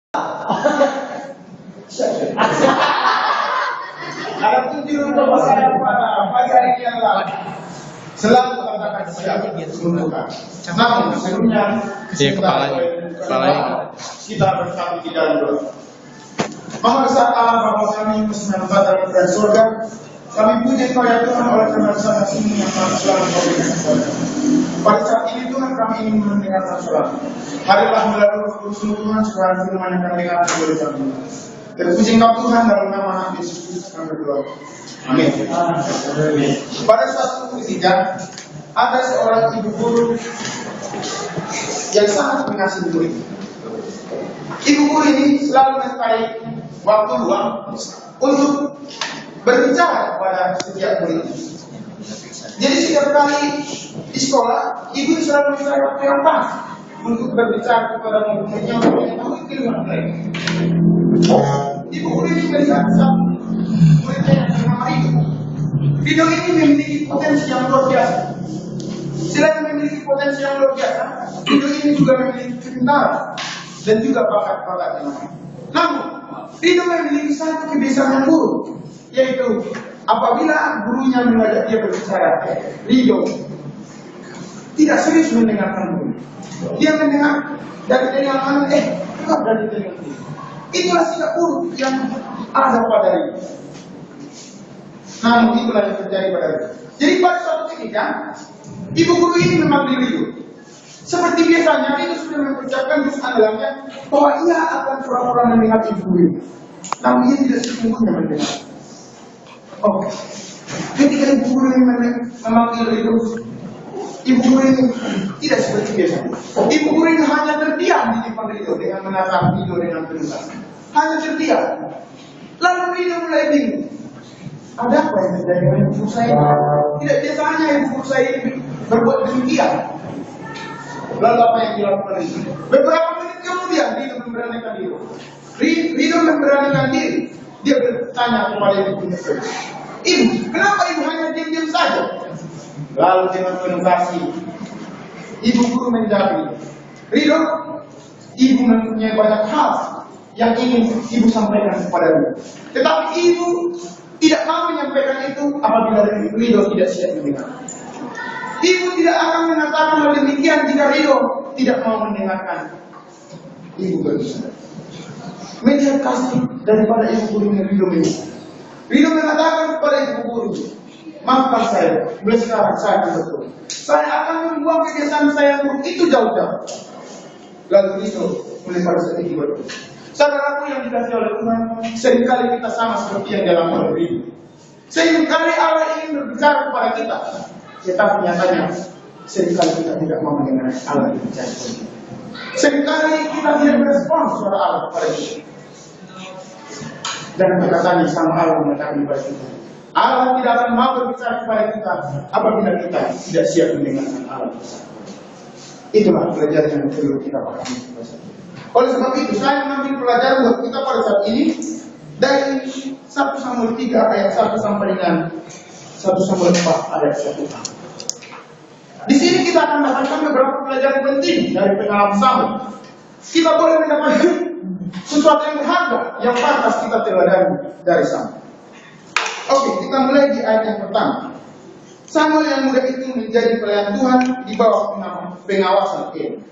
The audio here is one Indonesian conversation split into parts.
Adapun judul bapak saya pada pagi hari ini adalah selalu katakan siap menentukan. Namun sebelumnya kepalanya kita bersatu di dalam doa. Maha besar Allah Bapa kami Muslim Father dan surga, kami puji Kau ya Tuhan oleh karena sana sini yang telah selalu Kau berikan kepada. Pada saat ini Tuhan kami ingin mendengarkan suara. Marilah melalui urusan Tuhan sekarang firman yang kami dengarkan oleh kami. Terpuji Engkau Tuhan dalam nama Yesus Kristus kami berdoa. Amin. Pada suatu ketika ada seorang ibu guru yang sangat mengasihi murid. Ibu guru ini selalu mencari waktu luang untuk berbicara kepada setiap murid. Jadi setiap kali di sekolah, ibu selalu mencari waktu yang pas untuk berbicara kepada murid-muridnya untuk mengetahui keilmuan mereka. Ibu guru ini melihat satu muridnya yang bernama Rido. Rido ini memiliki potensi yang luar biasa. Selain memiliki potensi yang luar biasa, Rido ini juga memiliki kepintaran dan juga bakat-bakat yang lain. Namun, Rido memiliki satu kebiasaan yang buruk, yaitu apabila gurunya mengajak dia berbicara, Rido tidak serius mendengarkan guru. Dia mendengar dari telinga bukan dari telinga kiri. Itulah sikap buruk yang ada pada Rido. Namun itulah yang terjadi pada Rido. Jadi pada suatu ketika, ibu guru ini memanggil Rido. Seperti biasanya, Rido sudah mengucapkan jus andalannya bahwa ia akan pura-pura mendengar ibu guru. Namun ia tidak sesungguhnya mendengar. Oke. Ketika ibu guru ini memanggil Rido, ibu guru ini tidak seperti biasa. Ibu guru ini hanya terdiam di depan Rido dengan menatap Rido dengan penuh. Hanya terdiam. Lalu Rido mulai bingung. Ada apa yang terjadi dengan ibu guru saya? Tidak biasanya ibu guru saya ini berbuat demikian. Lalu apa yang dilakukan Rido? Beberapa menit kemudian Rido memberanikan diri. Rido memberanikan diri. Dia bertanya kepada ibu guru. Ibu, kenapa ibu hanya diam-diam saja? Lalu dengan penuh kasih, ibu guru menjawab, Rido, ibu mempunyai banyak hal yang ingin ibu sampaikan kepada Rido. Tetapi ibu tidak mau menyampaikan itu apabila Rido tidak siap mendengar. Ibu tidak akan mengatakan hal demikian jika Rido tidak mau mendengarkan ibu berbicara. Melihat kasih daripada ibu guru yang Rido miliki. Rido mengatakan kepada ibu guru, maafkan saya, mulai sekarang saya akan betul. Saya akan membuang kebiasaan saya itu jauh-jauh. Lalu Rido mulai pada saat itu betul. Saudaraku yang dikasihi oleh Tuhan, seringkali kita sama seperti yang dalam oleh Rido. Seringkali Allah ingin berbicara kepada kita, tetapi nyatanya seringkali kita tidak mau mendengar Allah berbicara kepada kita. Seringkali kita tidak merespon suara Allah kepada kita. Dan perkataan yang sama Allah mengatakan kepada kita. Allah tidak akan mau berbicara kepada kita apabila kita tidak siap mendengarkan Allah. Itulah pelajaran yang perlu kita pahami. Oleh sebab itu, saya mengambil pelajaran buat kita pada saat ini dari 1 Samuel 3 ayat 1 sampai dengan 1 Samuel 4 ayat 1. Di sini kita akan mendapatkan beberapa pelajaran penting dari pengalaman Samuel. Kita boleh mendapatkan sesuatu yang berharga yang pantas kita teladani dari Samuel. Oke, kita mulai di ayat yang pertama. Samuel yang muda itu menjadi pelayan Tuhan di bawah pengawasan Eli.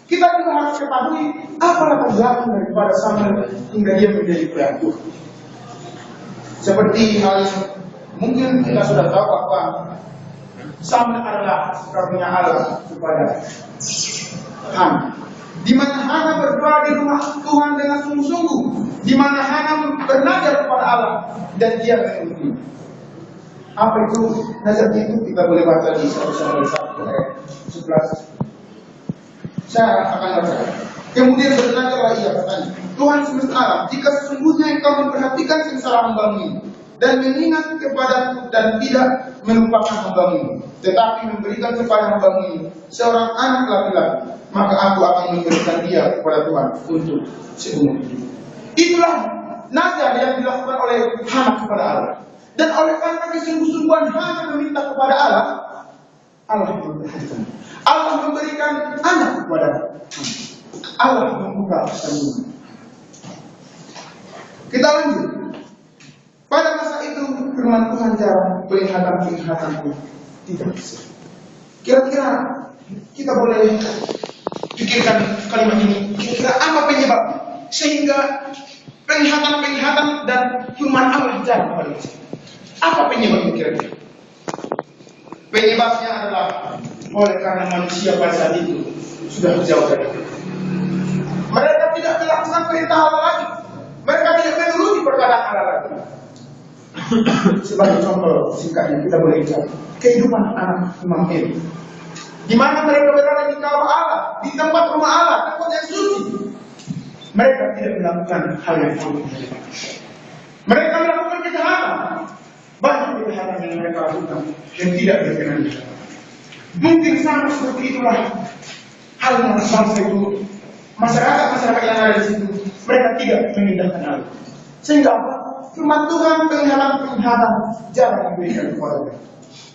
Kita juga harus ketahui apa latar belakang daripada Samuel hingga dia menjadi pelayan Tuhan. Seperti hal yang mungkin kita sudah tahu bahwa Samuel adalah karunia Allah kepada Hana. Di mana Hana berdoa di rumah Tuhan dengan sungguh-sungguh, di mana Hana bernazar kepada Allah dan dia memenuhi. Apa itu nazarnya itu? Kita boleh baca di 1 Samuel 1 ayat 11. Saya akan baca. Kemudian bernazarlah ia katanya, Tuhan semesta alam, jika sesungguhnya engkau memperhatikan sengsara hamba-Mu ini dan mengingat kepadaku dan tidak melupakan hamba-Mu ini, tetapi memberikan kepada hamba-Mu ini seorang anak laki-laki, maka aku akan memberikan dia kepada Tuhan untuk seumur hidup. Itulah nazar yang dilakukan oleh Hana kepada Allah. Dan oleh karena kesungguh-sungguhan Hana meminta kepada Allah, Allah memperhatikan. Allah memberikan anak kepada Hana. Allah membuka kandungan. Kita lanjut. Pada masa itu firman Tuhan jarang, penglihatan pun tidak bisa. Kira-kira kita boleh pikirkan kalimat ini. Kira-kira apa penyebabnya sehingga penglihatan dan firman Allah jarang pada masa itu? Apa penyebabnya kira-kira? Penyebabnya adalah oleh karena manusia pada saat itu sudah jauh dari Allah. Mereka tidak melakukan perintah Allah lagi. Mereka tidak menuruti perkataan Allah lagi. Sebagai contoh singkatnya kita boleh lihat kehidupan anak Imam Eli, di mana mereka berada di Ka'bah Allah, di tempat rumah Allah, tempat yang suci. Mereka tidak melakukan hal yang buruk. Mereka melakukan kejahatan. Banyak kejahatan yang mereka lakukan dan tidak berkenan. Mungkin sama seperti itulah hal yang bangsa itu, masyarakat yang ada di situ, mereka tidak mengindahkan Allah. Sehingga apa? Firman Tuhan, penglihatan jarang diberikan kepada mereka.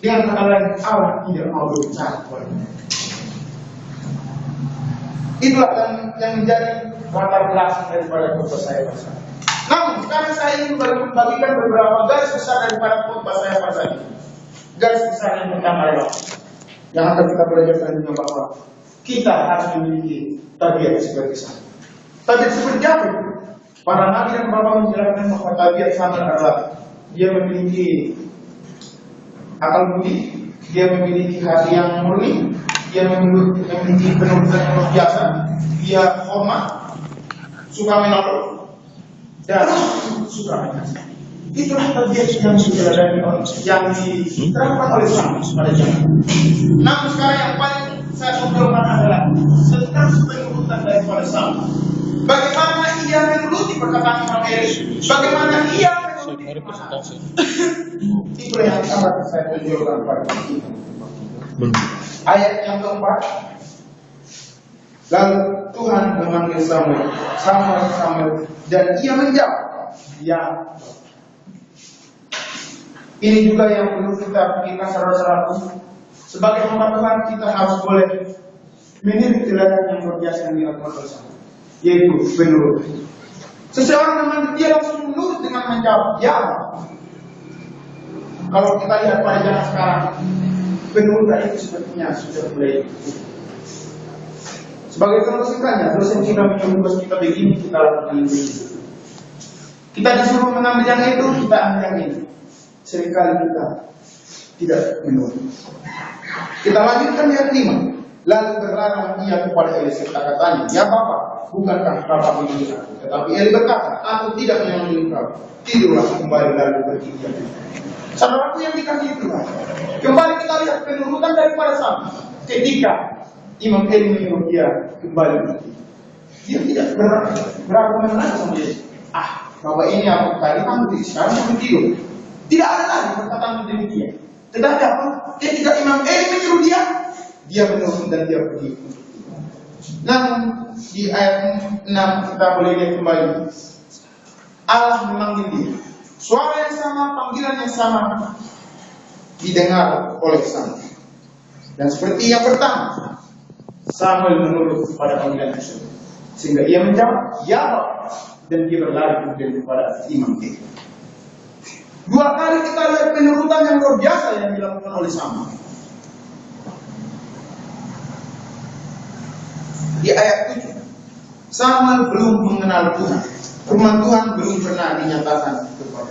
Dengan kata lain, Allah tidak mau berbicara kepada mereka. Itulah yang menjadi latar belakang daripada khotbah saya pada saat ini. Namun, sekarang saya ingin membagikan beberapa garis besar daripada khotbah saya pada saat ini. Garis besar yang pertama adalah yang akan kita belajar dengan bahwa kita harus memiliki tabiat seperti sana. Tabiat seperti apa? Para nabi dan bapak menjelaskan bahwa tabiat sana adalah dia memiliki akal budi, dia memiliki hati yang murni, dia memiliki penurutan yang luar biasa, dia hormat, suka menolong, dan suka menyasar. Itulah tabiat yang diterapkan oleh Islam pada zaman. Namun sekarang yang paling saya sombongkan adalah tentang penurutan daripada Islam. Bagaimana ia menuruti perkataan Imam Eli? Bagaimana ia menuruti perkataan? Itu yang akan saya tunjukkan pada kita. Ayat yang keempat. Lalu Tuhan memanggil Samuel, dan ia menjawab, ya. Ini juga yang perlu kita pikirkan saudara-saudaraku. Sebagai hamba Tuhan kita harus boleh meniru teladan yang luar biasa yang dilakukan oleh Samuel, yaitu penurut. Seseorang memang dia langsung menurut dengan menjawab, ya. Kalau kita lihat pada zaman sekarang, penurut itu sepertinya sudah mulai. Sebagai contoh singkatnya, dosen kita menyuruh kita begini, kita lakukan ini. Kita disuruh mengambil yang itu, kita ambil yang ini. Seringkali kita tidak menurut. Kita lanjutkan ayat 5. Lalu berlarang ia kepada Eli serta katanya, ya Bapak, bukankah Bapak begini aku? Tetapi Eli berkata, aku tidak menyangka kau. Tidurlah kembali lalu bertidur. Saudaraku yang dikasihi Tuhan, kembali kita lihat penurutan daripada Samuel. Ketika Imam Eli menyuruh dia kembali bertidur, dia tidak berargumen lagi sama dia. Bapak ini aku tadi kan sekarang aku tidur. Tidak ada lagi perkataan demikian. Tetapi apa? Ketika Imam Eli menyuruh dia menurut dan dia pergi. Namun di ayat 6 kita boleh lihat kembali, Allah memanggil dia. Suara yang sama, panggilan yang sama didengar oleh Samuel. Dan seperti yang pertama, Samuel menurut pada panggilan tersebut, sehingga ia menjawab, ya Bapak, dan dia berlari kemudian kepada Imam Eli. Dua kali kita lihat penurutan yang luar biasa yang dilakukan oleh Samuel. Di ayat 7, Samuel belum mengenal Tuhan. Firman Tuhan belum pernah dinyatakan kepada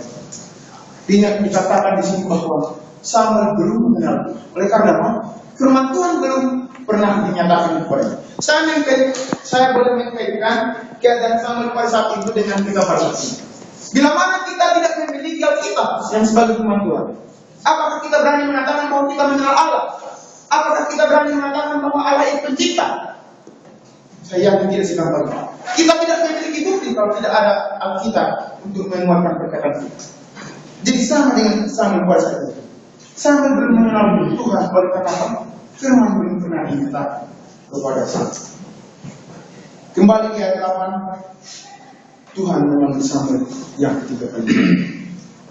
dia. Dikatakan di sini bahwa Samuel belum mengenal Tuhan. Oleh karena apa? Firman Tuhan belum pernah dinyatakan kepada dia. Saya boleh mengkaitkan keadaan Samuel pada saat itu dengan kita pada saat ini. Bila mana kita tidak memiliki Alkitab yang sebagai firman Tuhan, apakah kita berani mengatakan bahwa kita mengenal Allah? Apakah kita berani mengatakan bahwa Allah itu pencipta? Saya yakin tidak segampang. Kita tidak memiliki bukti kalau tidak ada Alkitab untuk menguatkan perkataan kita. Jadi sama dengan Samuel pada saat itu. Samuel belum mengenal Tuhan, oleh karena apa? Firman belum pernah dinyatakan kepada Samuel. Kembali ke ayat 8. Tuhan memanggil Samuel yang ketiga kali.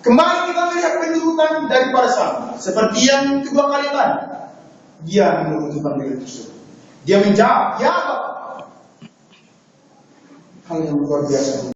Kembali kita melihat penurutan daripada Samuel. Seperti yang kedua kali tadi, dia menuruti panggilan tersebut. Dia menjawab, ya Bapak. Hal yang luar biasa.